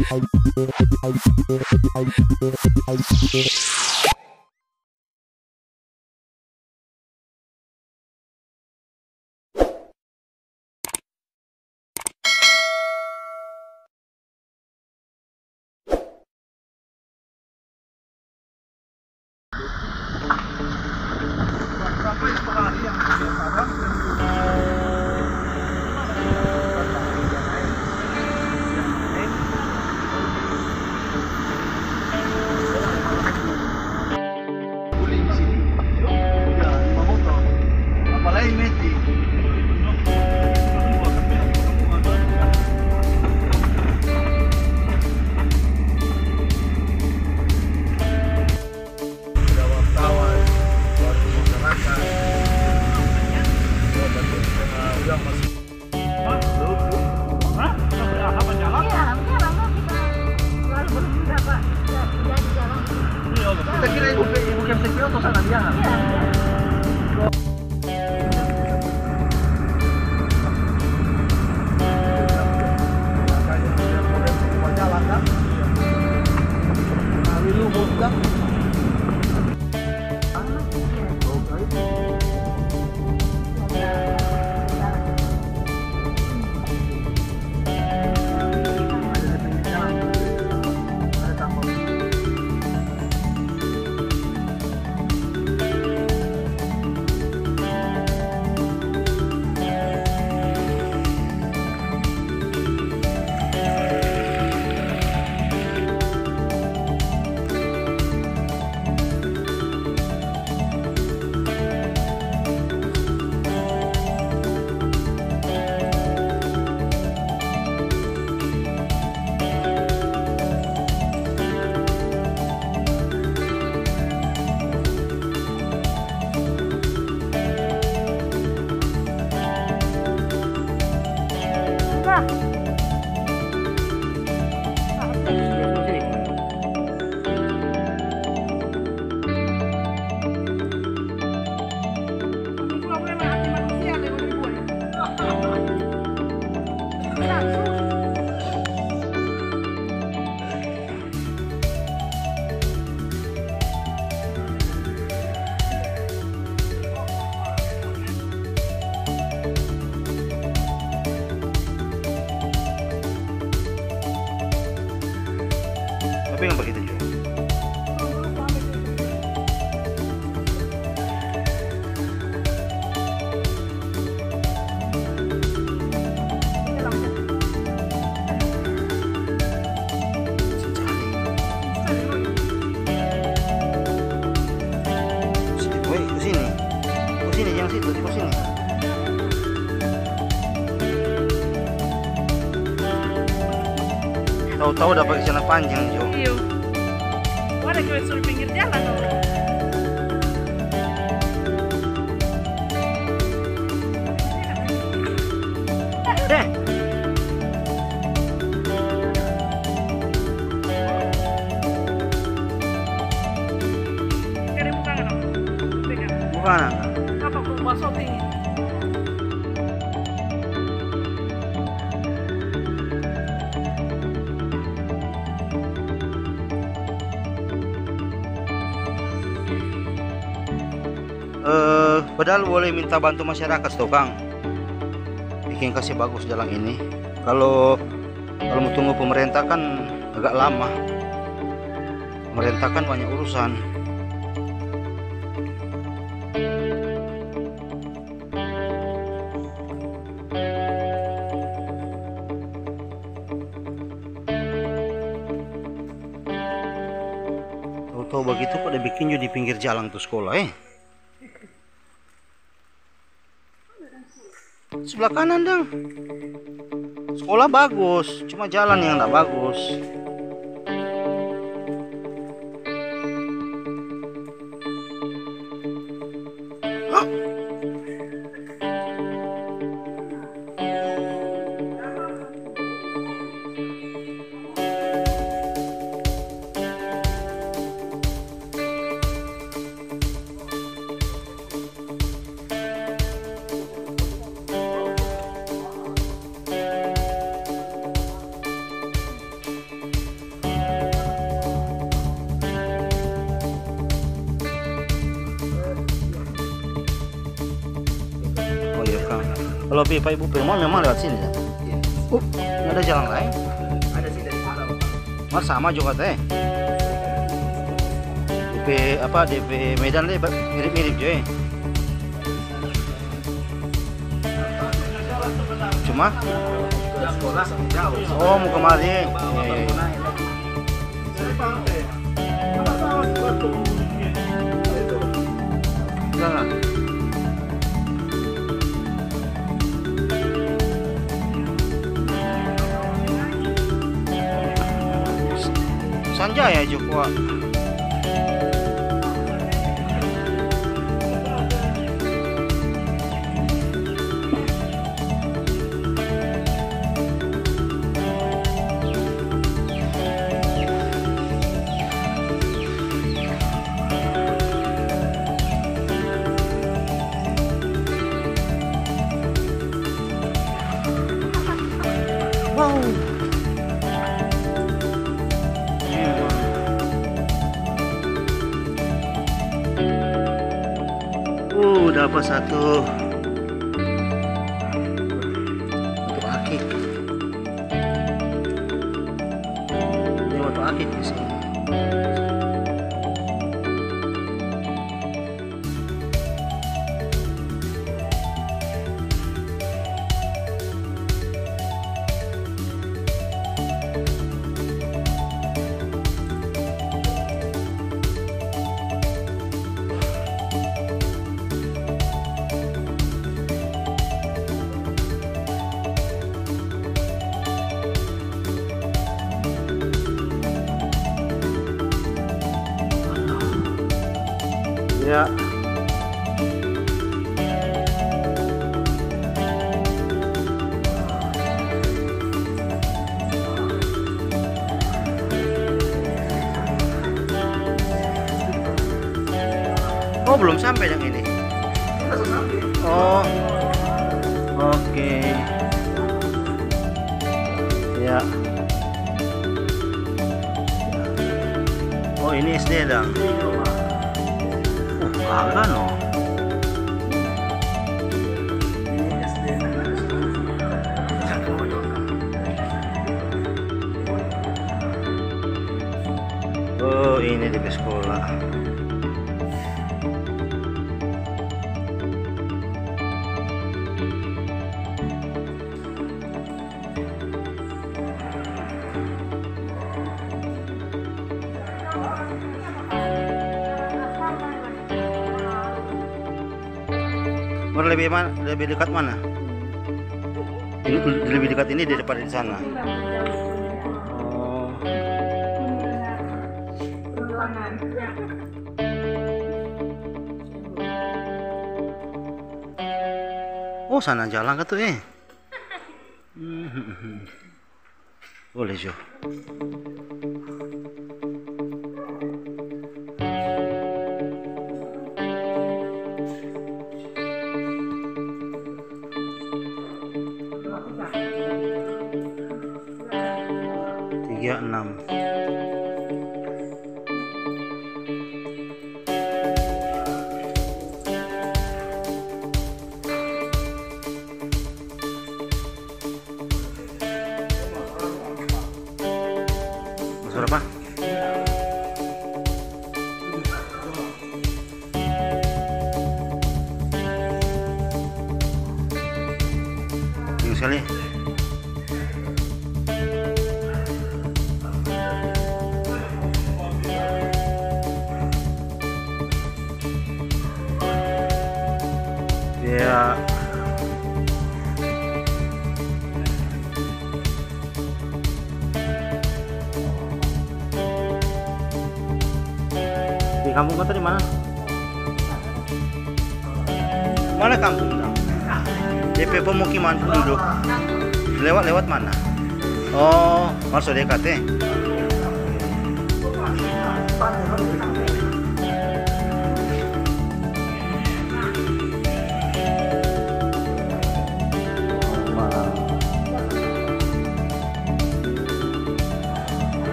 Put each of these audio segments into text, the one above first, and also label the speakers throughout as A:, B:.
A: Kita kira bukan CPO atau sana dia? Jalan kan? Lalu bukan?
B: Tapi nggak begitu juga. Kesini, jangan situ, di sini. Tahu-tahu dapat celana panjang, Jo.
C: Iya. Waduh, gue suruh pinggir jalan.
B: Deh.
C: Kira bukan kan?
B: Bukan.
C: Apa kok bakso tinggi?
B: Padahal boleh minta bantu masyarakat tuh Kang, bikin kasih bagus jalan ini. Kalau mau tunggu pemerintah kan agak lama, pemerintah kan banyak urusan. Tahu-tahu begitu kok dibikin di pinggir jalan tuh sekolah Sebelah kanan dong. Sekolah bagus, cuma jalan yang nggak bagus. Hah? Kalau pipa Ibu Firman memang lewat sini ya?
A: Iya.
B: Nggak ada jalan lain?
A: Ada sih dari sana.
B: Mas sama juga teh. DP Medan deh mirip-mirip juga. Cuma
A: Sekolah jauh.
B: oh mau kemari. Jangan. Sanjaya juga. Wow. Dapat satu untuk aki. Ini untuk aki di sini. Ya. Oh, belum sampai yang ini. Oh. Oke. Ya. Oh, ini SD dong. Agak no. Oh, ini di sekolah. Lebih dekat mana? Lebih dekat ini daripada di sana. Oh, sana jalan ke tuh Boleh Jo. Ya 6. Masuk apa? Ini sekali. Ya. Di kampung kota di mana? Mana kampung? DP pemukiman penduduk. Lewat mana? Oh, masuk dekat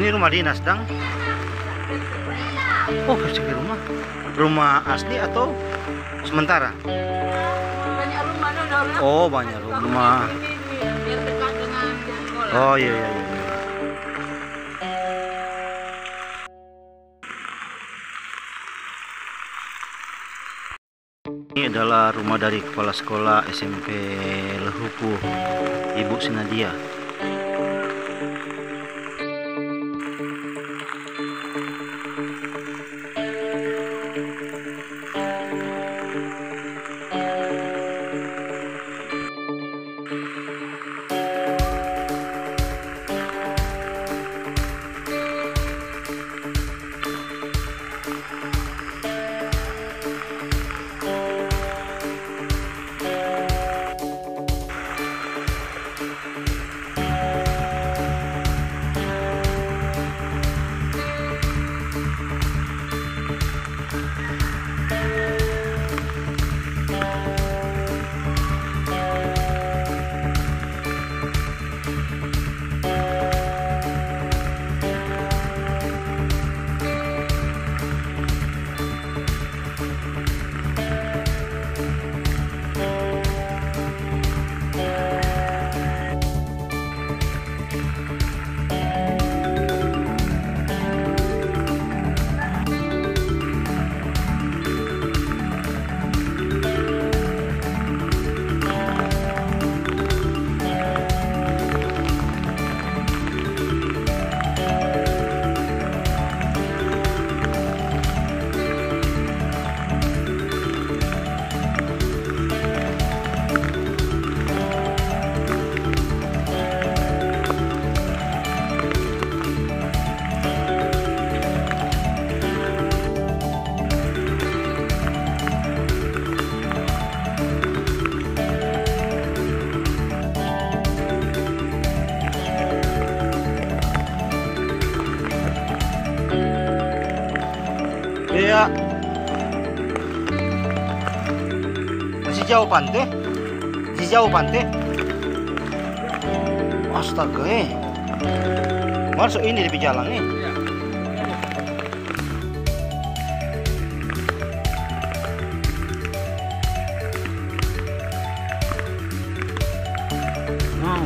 B: Ini rumah dinas, Dang. Oh, persegi rumah. Rumah asli atau sementara?
C: Banyak rumah dulu.
B: Oh, banyak rumah.
C: Ini biar dekat dengan sekolah.
B: Oh, iya, iya, iya. Ini adalah rumah dari kepala sekolah SMP Lehupu, Ibu Sinadia. Iya. Masih jauh pantai? Masih jauh pantai? Astaga, masuk ini di jalan nih. Wow.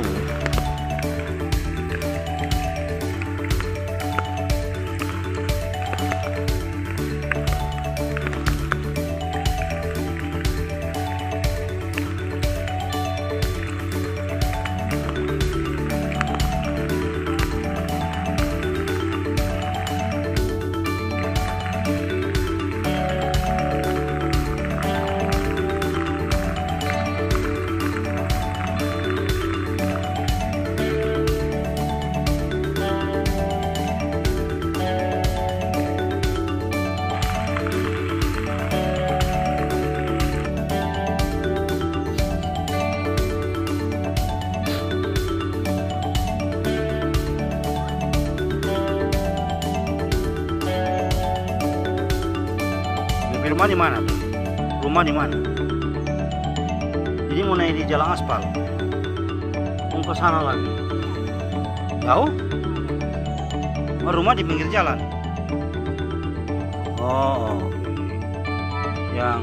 B: Rumah di mana? Rumah di mana? Jadi mau naik di jalan aspal. Mau ke sana lagi. Jauh? Oh, rumah di pinggir jalan. Oh. Yang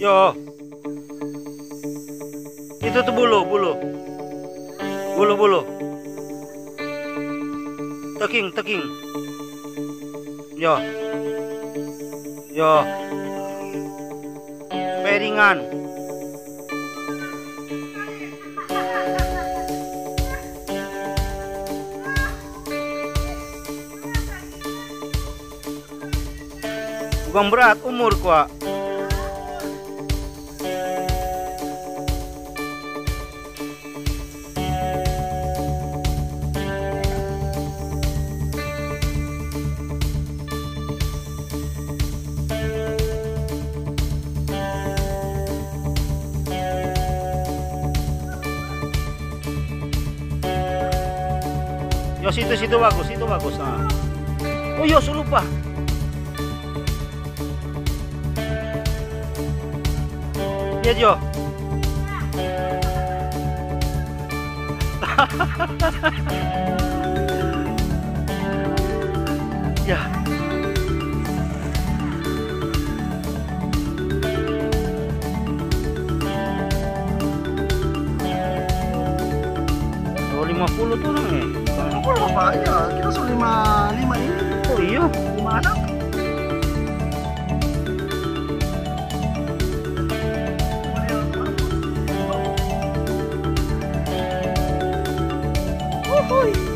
B: yo, itu tuh bulu, teking, yo, peringan, bukan berat umur kuat. Yo, situ bagus, itu bagus. Nah. Oh, Yos lupa. Ya, Jo. Ya. Oh, 50 tuh orang ya.
A: Oh, apa ya? Kita sudah lima ini.
B: Oh iya,
A: 5 anak.
B: Uhuy.